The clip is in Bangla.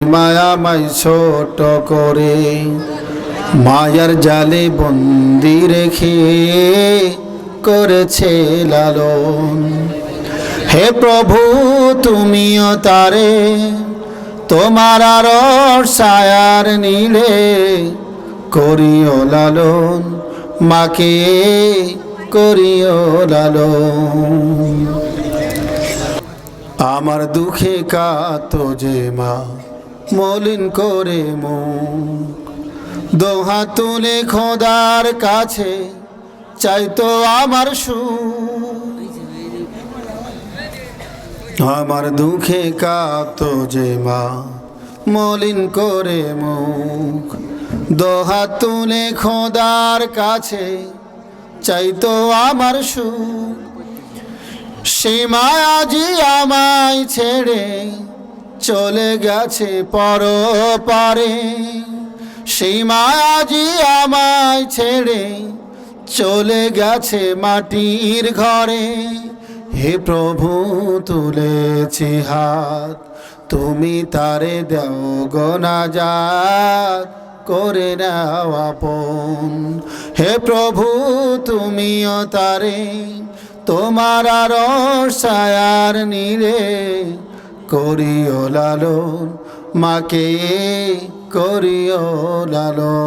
মায়ামাই ছোট করে মায়ার জালে বন্দি রেখে করেছে লালন। হে প্রভু তুমিও তারে তোমার আরশ ছায়ার নীড়ে করিও লালন, মাকে করিও লালন। আমার দুঃখে কাতো যে মা মলিন করে মুখ, দোহা তুলে খোদার কাছে চাইতো আমার সুখ। আমার দুঃখে কাতো যে মা মলিন করে মুখ, দোহা তুলে খোদার কাছে চাইতো আমার সুখ। সে মা আজি আমায় ছেড়ে চলে গেছে পরপারে, সেই মা আজি আমায় ছেড়ে চলে গেছে মাটির ঘরে। হে প্রভু তুলেছি হাত, তুমি তারে দাও গো নাজাত, করে নাও আপন। হে প্রভু তুমিও তারে তোমার আরশ ছায়ার নীড়ে করিও লালন, মাকে করিও লালন।